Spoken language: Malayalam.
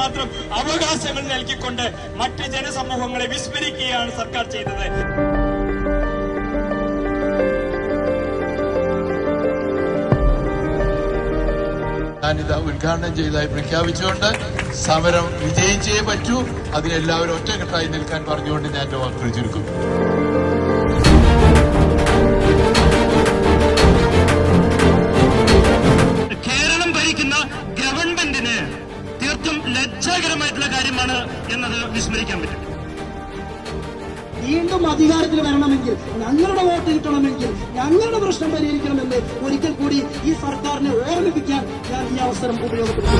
മാത്രം അവകാശങ്ങൾ നൽകിക്കൊണ്ട് മറ്റ് ജനസമൂഹങ്ങളെ വിസ്മരിക്കുകയാണ് സർക്കാർ ചെയ്തത്. ഞാനിത് ഉദ്ഘാടനം ചെയ്തതായി പ്രഖ്യാപിച്ചുകൊണ്ട് സമരം വിജയിച്ചേ പറ്റൂ, അതിനെല്ലാവരും ഒറ്റക്കെട്ടായി നിൽക്കാൻ പറഞ്ഞുകൊണ്ട് ഞാൻ എന്റെ വാക്കുകൾ ചുരുക്കും. കേരളം ഭരിക്കുന്ന ഗവൺമെന്റിന് തീർത്തും ലജ്ജാകരമായിട്ടുള്ള കാര്യമാണ് എന്നത് വിസ്മരിക്കാൻ പറ്റും. വീണ്ടും അധികാരത്തിൽ വരണമെങ്കിൽ, ഞങ്ങളുടെ വോട്ട് കിട്ടണമെങ്കിൽ, ഞങ്ങളുടെ പ്രശ്നം പരിഹരിക്കണമെന്ന് ഒരിക്കൽ കൂടി ഈ സർക്കാരിനെ ഓർമ്മിപ്പിക്കാൻ ഞാൻ ഈ അവസരം ഉപയോഗപ്പെടുത്തുന്നു.